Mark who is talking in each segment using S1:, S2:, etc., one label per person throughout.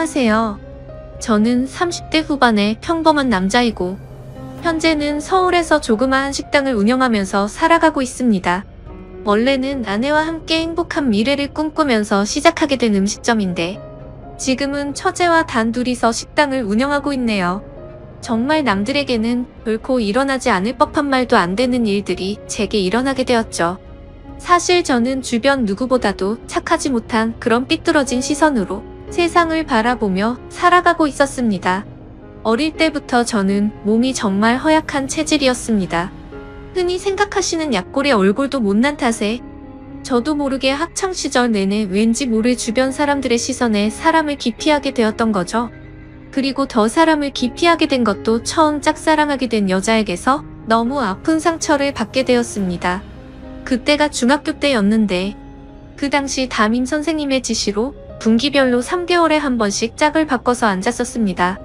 S1: 안녕하세요. 저는 30대 후반의 평범한 남자이고 현재는 서울에서 조그마한 식당을 운영하면서 살아가고 있습니다. 원래는 아내와 함께 행복한 미래를 꿈꾸면서 시작하게 된 음식점인데 지금은 처제와 단둘이서 식당을 운영하고 있네요. 정말 남들에게는 결코 일어나지 않을 법한 말도 안 되는 일들이 제게 일어나게 되었죠. 사실 저는 주변 누구보다도 착하지 못한 그런 삐뚤어진 시선으로 세상을 바라보며 살아가고 있었습니다. 어릴 때부터 저는 몸이 정말 허약한 체질이었습니다. 흔히 생각하시는 약골의 얼굴도 못난 탓에 저도 모르게 학창시절 내내 왠지 모를 주변 사람들의 시선에 사람을 기피하게 되었던 거죠. 그리고 더 사람을 기피하게 된 것도 처음 짝사랑하게 된 여자에게서 너무 아픈 상처를 받게 되었습니다. 그때가 중학교 때였는데 그 당시 담임 선생님의 지시로 분기별로 3개월에 한 번씩 짝을 바꿔서 앉았었습니다.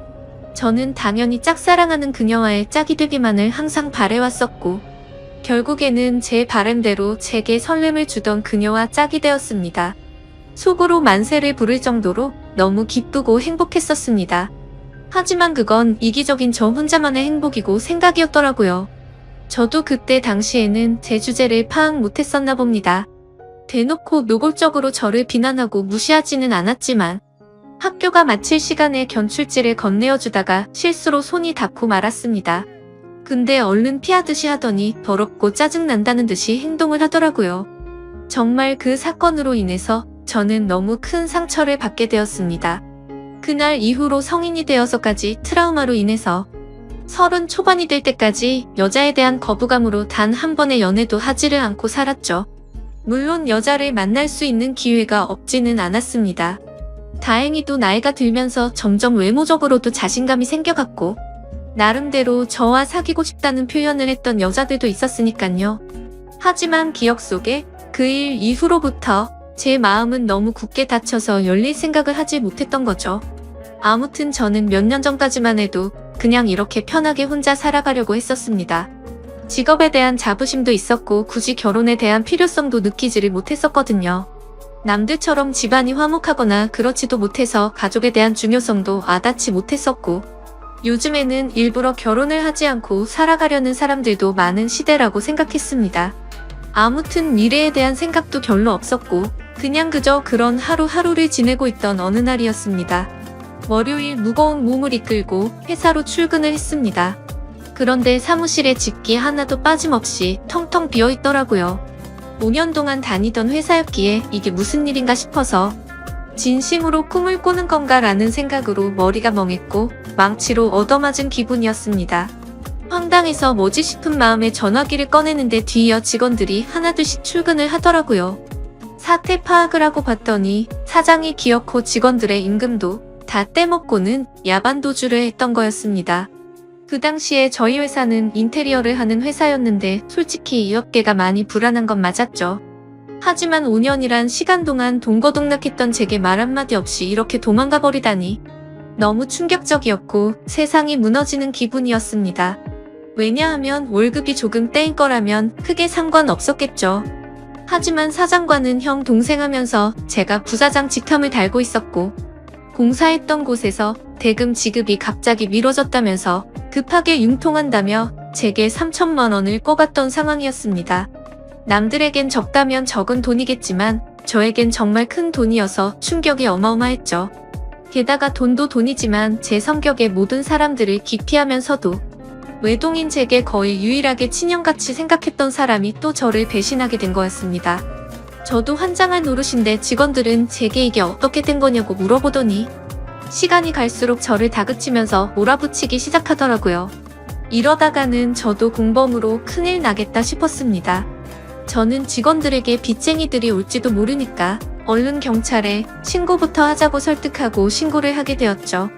S1: 저는 당연히 짝사랑하는 그녀와의 짝이 되기만을 항상 바래왔었고 결국에는 제 바람대로 제게 설렘을 주던 그녀와 짝이 되었습니다. 속으로 만세를 부를 정도로 너무 기쁘고 행복했었습니다. 하지만 그건 이기적인 저 혼자만의 행복이고 생각이었더라고요. 저도 그때 당시에는 제 주제를 파악 못했었나 봅니다. 대놓고 노골적으로 저를 비난하고 무시하지는 않았지만 학교가 마칠 시간에 견출지를 건네어주다가 실수로 손이 닿고 말았습니다. 근데 얼른 피하듯이 하더니 더럽고 짜증난다는 듯이 행동을 하더라고요. 정말 그 사건으로 인해서 저는 너무 큰 상처를 받게 되었습니다. 그날 이후로 성인이 되어서까지 트라우마로 인해서 30 초반이 될 때까지 여자에 대한 거부감으로 단 한 번의 연애도 하지를 않고 살았죠. 물론 여자를 만날 수 있는 기회가 없지는 않았습니다. 다행히도 나이가 들면서 점점 외모적으로도 자신감이 생겨갔고 나름대로 저와 사귀고 싶다는 표현을 했던 여자들도 있었으니깐요. 하지만 기억 속에 그 일 이후로부터 제 마음은 너무 굳게 닫혀서 열릴 생각을 하지 못했던 거죠. 아무튼 저는 몇 년 전까지만 해도 그냥 이렇게 편하게 혼자 살아가려고 했었습니다. 직업에 대한 자부심도 있었고 굳이 결혼에 대한 필요성도 느끼지를 못했었거든요. 남들처럼 집안이 화목하거나 그렇지도 못해서 가족에 대한 중요성도 와닿지 못했었고 요즘에는 일부러 결혼을 하지 않고 살아가려는 사람들도 많은 시대라고 생각했습니다. 아무튼 미래에 대한 생각도 별로 없었고 그냥 그저 그런 하루하루를 지내고 있던 어느 날이었습니다. 월요일 무거운 몸을 이끌고 회사로 출근을 했습니다. 그런데 사무실에 집기 하나도 빠짐없이 텅텅 비어있더라고요. 5년 동안 다니던 회사였기에 이게 무슨 일인가 싶어서 진심으로 꿈을 꾸는 건가 라는 생각으로 머리가 멍했고 망치로 얻어맞은 기분이었습니다. 황당해서 뭐지 싶은 마음에 전화기를 꺼내는데 뒤이어 직원들이 하나둘씩 출근을 하더라고요. 사태 파악을 하고 봤더니 사장이 기어코 직원들의 임금도 다 떼먹고는 야반도주를 했던 거였습니다. 그 당시에 저희 회사는 인테리어를 하는 회사였는데 솔직히 이 업계가 많이 불안한 건 맞았죠. 하지만 5년이란 시간 동안 동거동락했던 제게 말 한마디 없이 이렇게 도망가 버리다니 너무 충격적이었고 세상이 무너지는 기분이었습니다. 왜냐하면 월급이 조금 떼인 거라면 크게 상관없었겠죠. 하지만 사장과는 형 동생 하면서 제가 부사장 직함을 달고 있었고 공사했던 곳에서 대금 지급이 갑자기 미뤄졌다면서 급하게 융통한다며 제게 3천만 원을 꿔갔던 상황이었습니다. 남들에겐 적다면 적은 돈이겠지만 저에겐 정말 큰 돈이어서 충격이 어마어마했죠. 게다가 돈도 돈이지만 제 성격의 모든 사람들을 기피하면서도 외동인 제게 거의 유일하게 친형같이 생각했던 사람이 또 저를 배신하게 된 거였습니다. 저도 환장할 노릇인데 직원들은 제게 이게 어떻게 된 거냐고 물어보더니 시간이 갈수록 저를 다그치면서 몰아붙이기 시작하더라고요. 이러다가는 저도 공범으로 큰일 나겠다 싶었습니다. 저는 직원들에게 빚쟁이들이 올지도 모르니까 얼른 경찰에 신고부터 하자고 설득하고 신고를 하게 되었죠.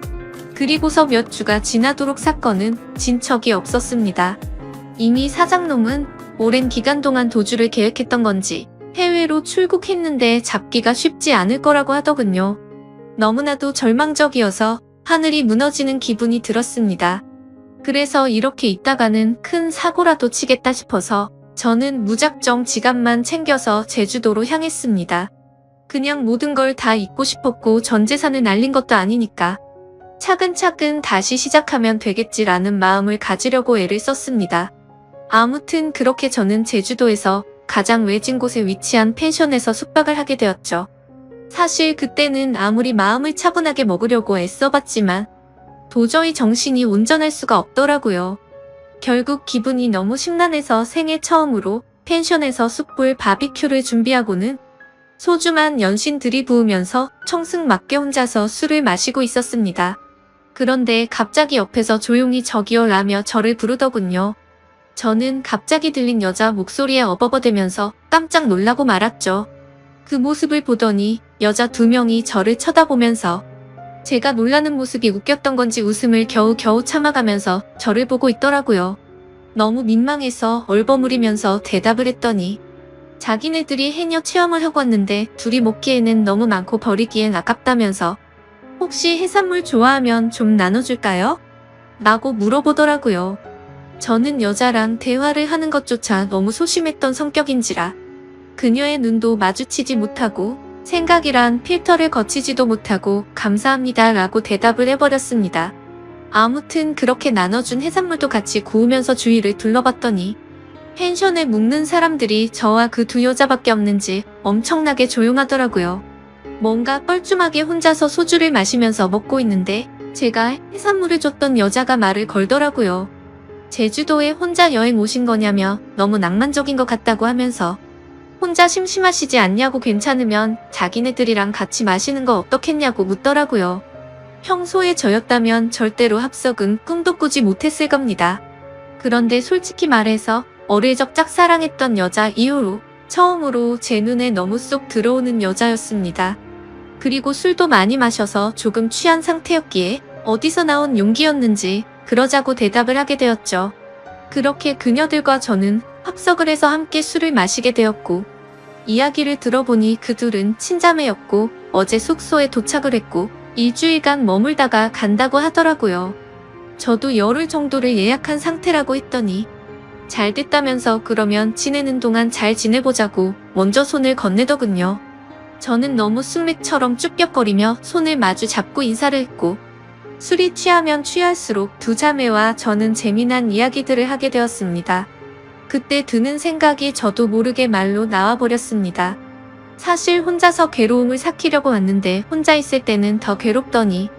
S1: 그리고서 몇 주가 지나도록 사건은 진척이 없었습니다. 이미 사장놈은 오랜 기간 동안 도주를 계획했던 건지 해외로 출국했는데 잡기가 쉽지 않을 거라고 하더군요. 너무나도 절망적이어서 하늘이 무너지는 기분이 들었습니다. 그래서 이렇게 있다가는 큰 사고라도 치겠다 싶어서 저는 무작정 지갑만 챙겨서 제주도로 향했습니다. 그냥 모든 걸 다 잊고 싶었고 전 재산을 날린 것도 아니니까 차근차근 다시 시작하면 되겠지라는 마음을 가지려고 애를 썼습니다. 아무튼 그렇게 저는 제주도에서 가장 외진 곳에 위치한 펜션에서 숙박을 하게 되었죠. 사실 그때는 아무리 마음을 차분하게 먹으려고 애써봤지만 도저히 정신이 온전할 수가 없더라고요. 결국 기분이 너무 심란해서 생애 처음으로 펜션에서 숯불 바비큐를 준비하고는 소주만 연신 들이부으면서 청승맞게 혼자서 술을 마시고 있었습니다. 그런데 갑자기 옆에서 조용히 저기요 라며 저를 부르더군요. 저는 갑자기 들린 여자 목소리에 어버버대면서 깜짝 놀라고 말았죠. 그 모습을 보더니 여자 2명이 저를 쳐다보면서 제가 놀라는 모습이 웃겼던 건지 웃음을 겨우겨우 참아가면서 저를 보고 있더라고요. 너무 민망해서 얼버무리면서 대답을 했더니 자기네들이 해녀 체험을 하고 왔는데 둘이 먹기에는 너무 많고 버리기엔 아깝다면서 혹시 해산물 좋아하면 좀 나눠줄까요? 라고 물어보더라고요. 저는 여자랑 대화를 하는 것조차 너무 소심했던 성격인지라 그녀의 눈도 마주치지 못하고 생각이란 필터를 거치지도 못하고 감사합니다 라고 대답을 해버렸습니다. 아무튼 그렇게 나눠준 해산물도 같이 구우면서 주위를 둘러봤더니 펜션에 묵는 사람들이 저와 그 2 여자밖에 없는지 엄청나게 조용하더라고요. 뭔가 뻘쭘하게 혼자서 소주를 마시면서 먹고 있는데 제가 해산물을 줬던 여자가 말을 걸더라고요. 제주도에 혼자 여행 오신 거냐며 너무 낭만적인 것 같다고 하면서 혼자 심심하시지 않냐고 괜찮으면 자기네들이랑 같이 마시는 거 어떻겠냐고 묻더라고요. 평소에 저였다면 절대로 합석은 꿈도 꾸지 못했을 겁니다. 그런데 솔직히 말해서 어릴 적 짝사랑했던 여자 이후로 처음으로 제 눈에 너무 쏙 들어오는 여자였습니다. 그리고 술도 많이 마셔서 조금 취한 상태였기에 어디서 나온 용기였는지 그러자고 대답을 하게 되었죠. 그렇게 그녀들과 저는 합석을 해서 함께 술을 마시게 되었고 이야기를 들어보니 그 둘은 친자매였고 어제 숙소에 도착을 했고 일주일간 머물다가 간다고 하더라고요. 저도 열흘 정도를 예약한 상태라고 했더니 잘 됐다면서 그러면 지내는 동안 잘 지내보자고 먼저 손을 건네더군요. 저는 너무 숙맥처럼 쭈뼛거리며 손을 마주 잡고 인사를 했고 술이 취하면 취할수록 2 자매와 저는 재미난 이야기들을 하게 되었습니다. 그때 드는 생각이 저도 모르게 말로 나와버렸습니다. 사실 혼자서 괴로움을 삭히려고 왔는데 혼자 있을 때는 더 괴롭더니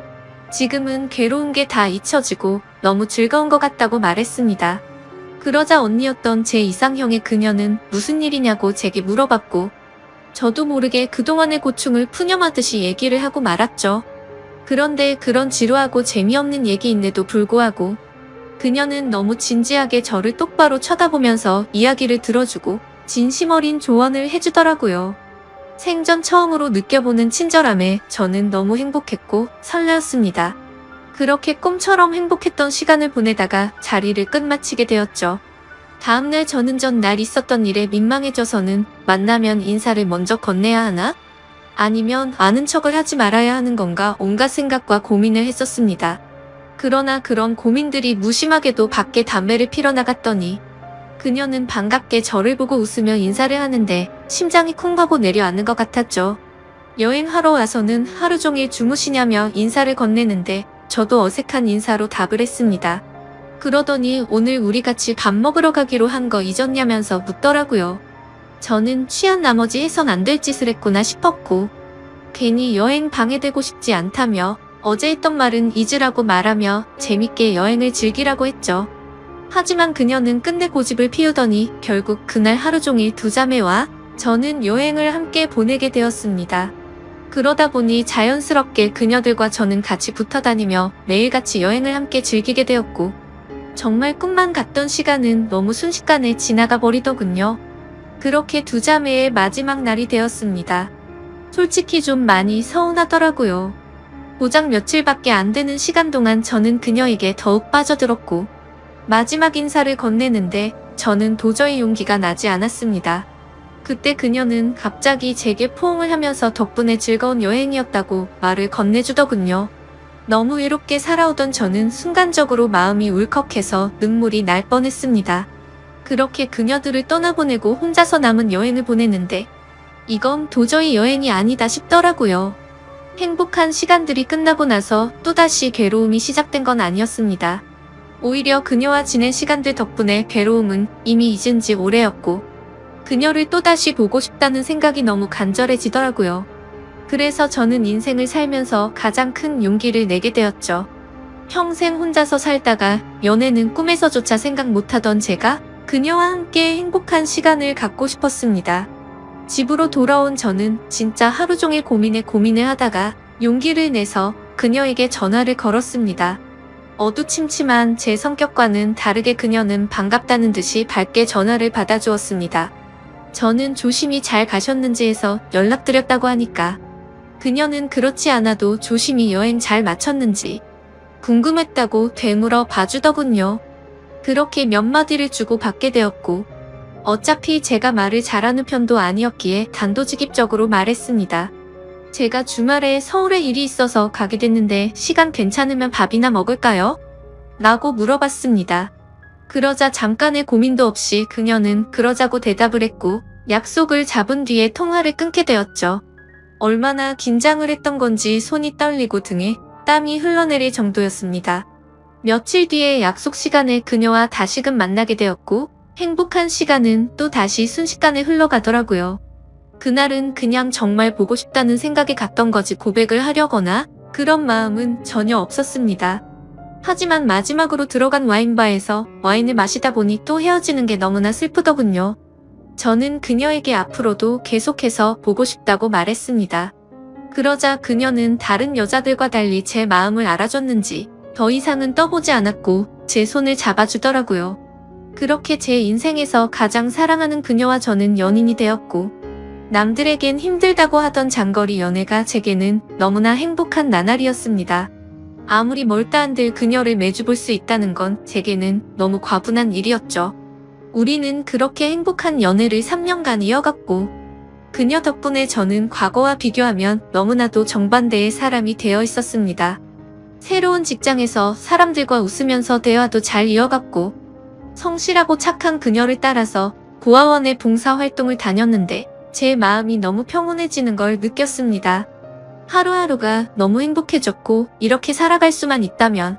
S1: 지금은 괴로운 게 다 잊혀지고 너무 즐거운 것 같다고 말했습니다. 그러자 언니였던 제 이상형의 그녀는 무슨 일이냐고 제게 물어봤고 저도 모르게 그동안의 고충을 푸념하듯이 얘기를 하고 말았죠. 그런데 그런 지루하고 재미없는 얘기인데도 불구하고 그녀는 너무 진지하게 저를 똑바로 쳐다보면서 이야기를 들어주고 진심 어린 조언을 해주더라고요. 생전 처음으로 느껴보는 친절함에 저는 너무 행복했고 설레었습니다. 그렇게 꿈처럼 행복했던 시간을 보내다가 자리를 끝마치게 되었죠. 다음날 저는 전날 있었던 일에 민망해져서는 만나면 인사를 먼저 건네야 하나? 아니면 아는 척을 하지 말아야 하는 건가 온갖 생각과 고민을 했었습니다. 그러나 그런 고민들이 무심하게도 밖에 담배를 피러 나갔더니 그녀는 반갑게 저를 보고 웃으며 인사를 하는데 심장이 쿵 하고 내려앉는 것 같았죠. 여행하러 와서는 하루 종일 주무시냐며 인사를 건네는데 저도 어색한 인사로 답을 했습니다. 그러더니 오늘 우리 같이 밥 먹으러 가기로 한 거 잊었냐면서 묻더라고요. 저는 취한 나머지 해선 안 될 짓을 했구나 싶었고 괜히 여행 방해되고 싶지 않다며 어제 했던 말은 잊으라고 말하며 재밌게 여행을 즐기라고 했죠. 하지만 그녀는 끝내 고집을 피우더니 결국 그날 하루 종일 2 자매와 저는 여행을 함께 보내게 되었습니다. 그러다 보니 자연스럽게 그녀들과 저는 같이 붙어 다니며 매일같이 여행을 함께 즐기게 되었고 정말 꿈만 같던 시간은 너무 순식간에 지나가 버리더군요. 그렇게 2 자매의 마지막 날이 되었습니다. 솔직히 좀 많이 서운하더라고요. 고작 며칠밖에 안 되는 시간 동안 저는 그녀에게 더욱 빠져들었고 마지막 인사를 건네는데 저는 도저히 용기가 나지 않았습니다. 그때 그녀는 갑자기 제게 포옹을 하면서 덕분에 즐거운 여행이었다고 말을 건네주더군요. 너무 외롭게 살아오던 저는 순간적으로 마음이 울컥해서 눈물이 날 뻔했습니다. 그렇게 그녀들을 떠나보내고 혼자서 남은 여행을 보냈는데 이건 도저히 여행이 아니다 싶더라고요. 행복한 시간들이 끝나고 나서 또다시 괴로움이 시작된 건 아니었습니다. 오히려 그녀와 지낸 시간들 덕분에 괴로움은 이미 잊은 지 오래였고, 그녀를 또다시 보고 싶다는 생각이 너무 간절해지더라고요. 그래서 저는 인생을 살면서 가장 큰 용기를 내게 되었죠. 평생 혼자서 살다가 연애는 꿈에서조차 생각 못하던 제가 그녀와 함께 행복한 시간을 갖고 싶었습니다. 집으로 돌아온 저는 진짜 하루 종일 고민을 하다가 용기를 내서 그녀에게 전화를 걸었습니다. 어두침침한 제 성격과는 다르게 그녀는 반갑다는 듯이 밝게 전화를 받아주었습니다. 저는 조심히 잘 가셨는지 해서 연락드렸다고 하니까 그녀는 그렇지 않아도 조심히 여행 잘 마쳤는지 궁금했다고 되물어 봐주더군요. 그렇게 몇 마디를 주고 받게 되었고, 어차피 제가 말을 잘하는 편도 아니었기에 단도직입적으로 말했습니다. 제가 주말에 서울에 일이 있어서 가게 됐는데 시간 괜찮으면 밥이나 먹을까요? 라고 물어봤습니다. 그러자 잠깐의 고민도 없이 그녀는 그러자고 대답을 했고, 약속을 잡은 뒤에 통화를 끊게 되었죠. 얼마나 긴장을 했던 건지 손이 떨리고 등에 땀이 흘러내릴 정도였습니다. 며칠 뒤에 약속 시간에 그녀와 다시금 만나게 되었고, 행복한 시간은 또 다시 순식간에 흘러가더라고요. 그날은 그냥 정말 보고 싶다는 생각이 갔던 거지 고백을 하려거나 그런 마음은 전혀 없었습니다. 하지만 마지막으로 들어간 와인바에서 와인을 마시다 보니 또 헤어지는 게 너무나 슬프더군요. 저는 그녀에게 앞으로도 계속해서 보고 싶다고 말했습니다. 그러자 그녀는 다른 여자들과 달리 제 마음을 알아줬는지 더 이상은 떠보지 않았고 제 손을 잡아주더라고요. 그렇게 제 인생에서 가장 사랑하는 그녀와 저는 연인이 되었고, 남들에겐 힘들다고 하던 장거리 연애가 제게는 너무나 행복한 나날이었습니다. 아무리 멀다 한들 그녀를 매주 볼 수 있다는 건 제게는 너무 과분한 일이었죠. 우리는 그렇게 행복한 연애를 3년간 이어갔고, 그녀 덕분에 저는 과거와 비교하면 너무나도 정반대의 사람이 되어 있었습니다. 새로운 직장에서 사람들과 웃으면서 대화도 잘 이어갔고, 성실하고 착한 그녀를 따라서 고아원의 봉사활동을 다녔는데 제 마음이 너무 평온해지는 걸 느꼈습니다. 하루하루가 너무 행복해졌고, 이렇게 살아갈 수만 있다면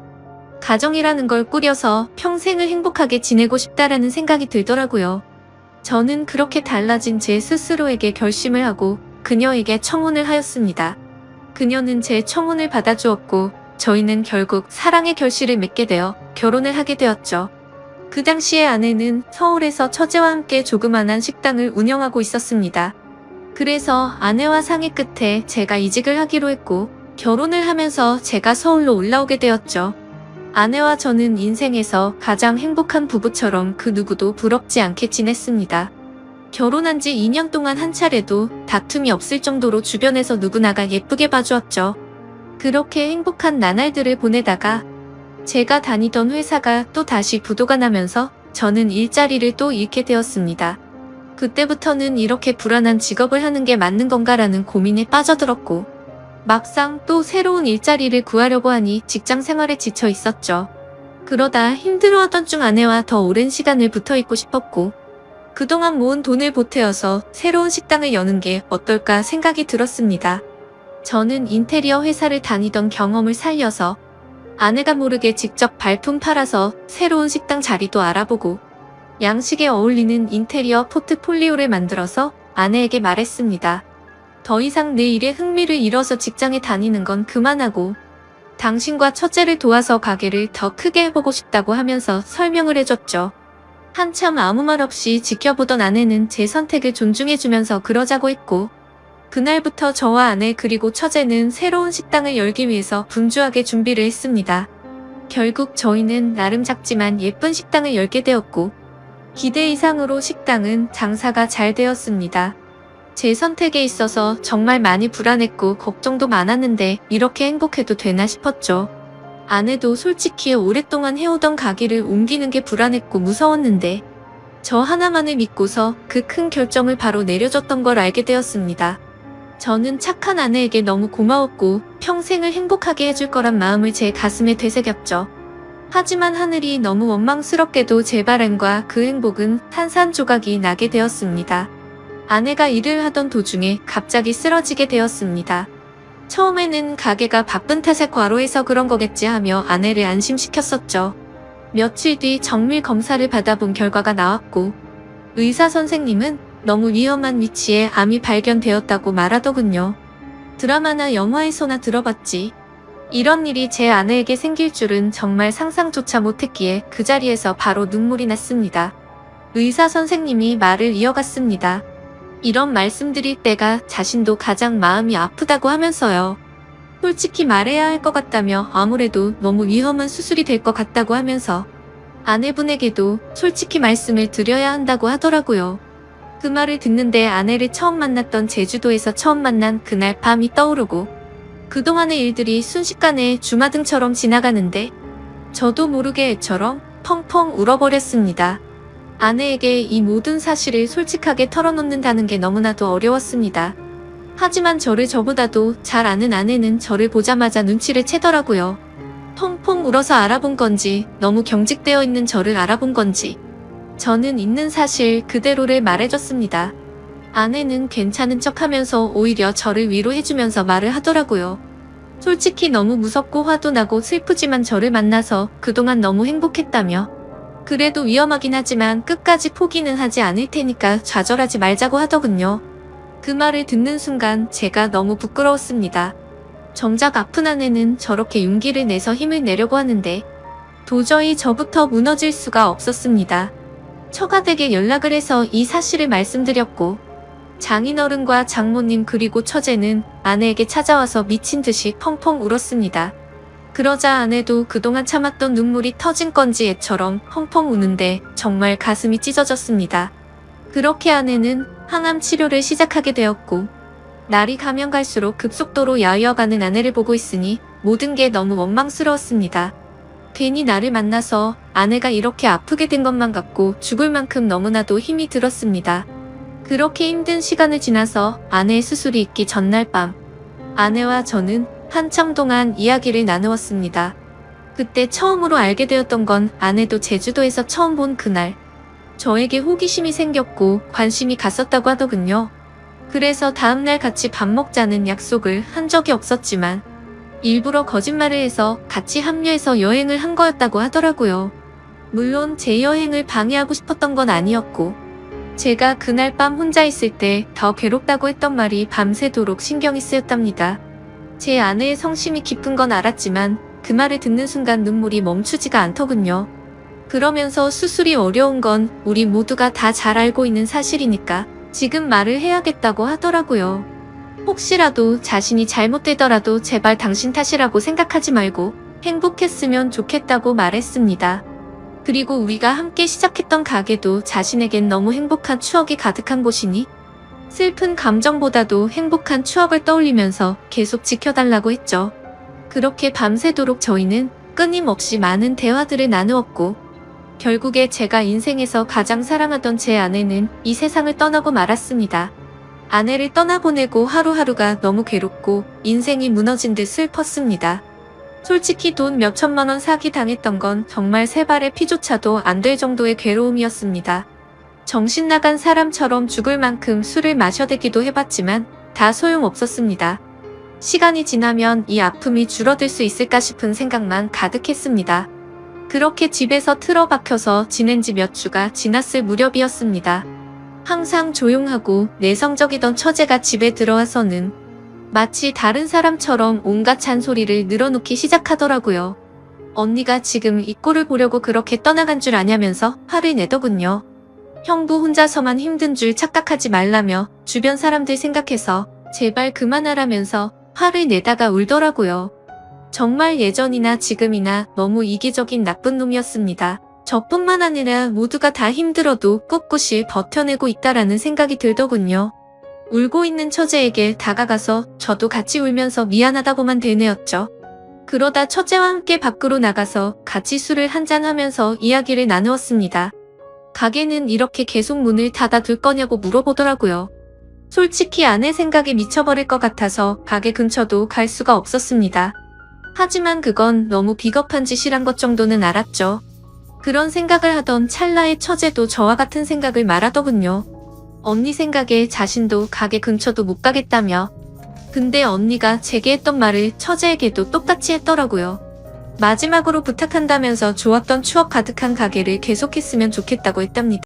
S1: 가정이라는 걸 꾸려서 평생을 행복하게 지내고 싶다라는 생각이 들더라고요. 저는 그렇게 달라진 제 스스로에게 결심을 하고 그녀에게 청혼을 하였습니다. 그녀는 제 청혼을 받아주었고, 저희는 결국 사랑의 결실을 맺게 되어 결혼을 하게 되었죠. 그 당시에 아내는 서울에서 처제와 함께 조그만한 식당을 운영하고 있었습니다. 그래서 아내와 상의 끝에 제가 이직을 하기로 했고, 결혼을 하면서 제가 서울로 올라오게 되었죠. 아내와 저는 인생에서 가장 행복한 부부처럼 그 누구도 부럽지 않게 지냈습니다. 결혼한 지 2년 동안 한 차례도 다툼이 없을 정도로 주변에서 누구나가 예쁘게 봐주었죠. 그렇게 행복한 나날들을 보내다가 제가 다니던 회사가 또 다시 부도가 나면서 저는 일자리를 또 잃게 되었습니다. 그때부터는 이렇게 불안한 직업을 하는 게 맞는 건가라는 고민에 빠져들었고, 막상 또 새로운 일자리를 구하려고 하니 직장 생활에 지쳐 있었죠. 그러다 힘들어하던 중 아내와 더 오랜 시간을 붙어 있고 싶었고, 그동안 모은 돈을 보태어서 새로운 식당을 여는 게 어떨까 생각이 들었습니다. 저는 인테리어 회사를 다니던 경험을 살려서 아내가 모르게 직접 발품 팔아서 새로운 식당 자리도 알아보고 양식에 어울리는 인테리어 포트폴리오를 만들어서 아내에게 말했습니다. 더 이상 내 일에 흥미를 잃어서 직장에 다니는 건 그만하고 당신과 첫째를 도와서 가게를 더 크게 해보고 싶다고 하면서 설명을 해줬죠. 한참 아무 말 없이 지켜보던 아내는 제 선택을 존중해주면서 그러자고 했고, 그날부터 저와 아내 그리고 처제는 새로운 식당을 열기 위해서 분주하게 준비를 했습니다. 결국 저희는 나름 작지만 예쁜 식당을 열게 되었고, 기대 이상으로 식당은 장사가 잘 되었습니다. 제 선택에 있어서 정말 많이 불안했고 걱정도 많았는데 이렇게 행복해도 되나 싶었죠. 아내도 솔직히 오랫동안 해오던 가게를 옮기는 게 불안했고 무서웠는데 저 하나만을 믿고서 그 큰 결정을 바로 내려줬던 걸 알게 되었습니다. 저는 착한 아내에게 너무 고마웠고 평생을 행복하게 해줄 거란 마음을 제 가슴에 되새겼죠. 하지만 하늘이 너무 원망스럽게도 제 바람과 그 행복은 산산조각이 나게 되었습니다. 아내가 일을 하던 도중에 갑자기 쓰러지게 되었습니다. 처음에는 가게가 바쁜 탓에 과로해서 그런 거겠지 하며 아내를 안심시켰었죠. 며칠 뒤 정밀 검사를 받아본 결과가 나왔고 의사 선생님은 너무 위험한 위치에 암이 발견되었다고 말하더군요. 드라마나 영화에서나 들어봤지. 이런 일이 제 아내에게 생길 줄은 정말 상상조차 못했기에 그 자리에서 바로 눈물이 났습니다. 의사 선생님이 말을 이어갔습니다. 이런 말씀드릴 때가 자신도 가장 마음이 아프다고 하면서요. 솔직히 말해야 할 것 같다며 아무래도 너무 위험한 수술이 될 것 같다고 하면서 아내분에게도 솔직히 말씀을 드려야 한다고 하더라고요. 그 말을 듣는데 아내를 처음 만났던 제주도에서 처음 만난 그날 밤이 떠오르고 그동안의 일들이 순식간에 주마등처럼 지나가는데 저도 모르게 애처럼 펑펑 울어버렸습니다. 아내에게 이 모든 사실을 솔직하게 털어놓는다는 게 너무나도 어려웠습니다. 하지만 저를 저보다도 잘 아는 아내는 저를 보자마자 눈치를 채더라고요. 펑펑 울어서 알아본 건지 너무 경직되어 있는 저를 알아본 건지 저는 있는 사실 그대로를 말해줬습니다. 아내는 괜찮은 척하면서 오히려 저를 위로해주면서 말을 하더라고요. 솔직히 너무 무섭고 화도 나고 슬프지만 저를 만나서 그동안 너무 행복했다며 그래도 위험하긴 하지만 끝까지 포기는 하지 않을 테니까 좌절하지 말자고 하더군요. 그 말을 듣는 순간 제가 너무 부끄러웠습니다. 정작 아픈 아내는 저렇게 용기를 내서 힘을 내려고 하는데 도저히 저부터 무너질 수가 없었습니다. 처가댁에 연락을 해서 이 사실을 말씀드렸고 장인어른과 장모님 그리고 처제는 아내에게 찾아와서 미친 듯이 펑펑 울었습니다. 그러자 아내도 그동안 참았던 눈물이 터진 건지 애처럼 펑펑 우는데 정말 가슴이 찢어졌습니다. 그렇게 아내는 항암 치료를 시작하게 되었고 날이 가면 갈수록 급속도로 야위어가는 아내를 보고 있으니 모든 게 너무 원망스러웠습니다. 괜히 나를 만나서 아내가 이렇게 아프게 된 것만 같고 죽을 만큼 너무나도 힘이 들었습니다. 그렇게 힘든 시간을 지나서 아내의 수술이 있기 전날 밤 아내와 저는 한참 동안 이야기를 나누었습니다. 그때 처음으로 알게 되었던 건 아내도 제주도에서 처음 본 그날 저에게 호기심이 생겼고 관심이 갔었다고 하더군요. 그래서 다음날 같이 밥 먹자는 약속을 한 적이 없었지만 일부러 거짓말을 해서 같이 합류해서 여행을 한 거였다고 하더라고요. 물론 제 여행을 방해하고 싶었던 건 아니었고 제가 그날 밤 혼자 있을 때 더 괴롭다고 했던 말이 밤새도록 신경이 쓰였답니다. 제 아내의 성심이 깊은 건 알았지만 그 말을 듣는 순간 눈물이 멈추지가 않더군요. 그러면서 수술이 어려운 건 우리 모두가 다 잘 알고 있는 사실이니까 지금 말을 해야겠다고 하더라고요. 혹시라도 자신이 잘못되더라도 제발 당신 탓이라고 생각하지 말고 행복했으면 좋겠다고 말했습니다. 그리고 우리가 함께 시작했던 가게도 자신에겐 너무 행복한 추억이 가득한 곳이니 슬픈 감정보다도 행복한 추억을 떠올리면서 계속 지켜달라고 했죠. 그렇게 밤새도록 저희는 끊임없이 많은 대화들을 나누었고 결국에 제가 인생에서 가장 사랑하던 제 아내는 이 세상을 떠나고 말았습니다. 아내를 떠나보내고 하루하루가 너무 괴롭고 인생이 무너진 듯 슬펐습니다. 솔직히 돈 몇천만 원 사기당했던 건 정말 세 발의 피조차도 안 될 정도의 괴로움이었습니다. 정신 나간 사람처럼 죽을 만큼 술을 마셔대기도 해봤지만 다 소용없었습니다. 시간이 지나면 이 아픔이 줄어들 수 있을까 싶은 생각만 가득했습니다. 그렇게 집에서 틀어박혀서 지낸 지 몇 주가 지났을 무렵이었습니다. 항상 조용하고 내성적이던 처제가 집에 들어와서는 마치 다른 사람처럼 온갖 잔소리를 늘어놓기 시작하더라고요. 언니가 지금 이 꼴을 보려고 그렇게 떠나간 줄 아냐면서 화를 내더군요. 형부 혼자서만 힘든 줄 착각하지 말라며 주변 사람들 생각해서 제발 그만하라면서 화를 내다가 울더라고요. 정말 예전이나 지금이나 너무 이기적인 나쁜 놈이었습니다. 저뿐만 아니라 모두가 다 힘들어도 꿋꿋이 버텨내고 있다라는 생각이 들더군요. 울고 있는 처제에게 다가가서 저도 같이 울면서 미안하다고만 되뇌었죠. 그러다 처제와 함께 밖으로 나가서 같이 술을 한잔하면서 이야기를 나누었습니다. 가게는 이렇게 계속 문을 닫아둘 거냐고 물어보더라고요. 솔직히 아내 생각에 미쳐버릴 것 같아서 가게 근처도 갈 수가 없었습니다. 하지만 그건 너무 비겁한 짓이란 것 정도는 알았죠. 그런 생각을 하던 찰나의 처제도 저와 같은 생각을 말하더군요. 언니 생각에 자신도 가게 근처도 못 가겠다며. 근데 언니가 제게 했던 말을 처제에게도 똑같이 했더라고요. 마지막으로 부탁한다면서 좋았던 추억 가득한 가게를 계속했으면 좋겠다고 했답니다.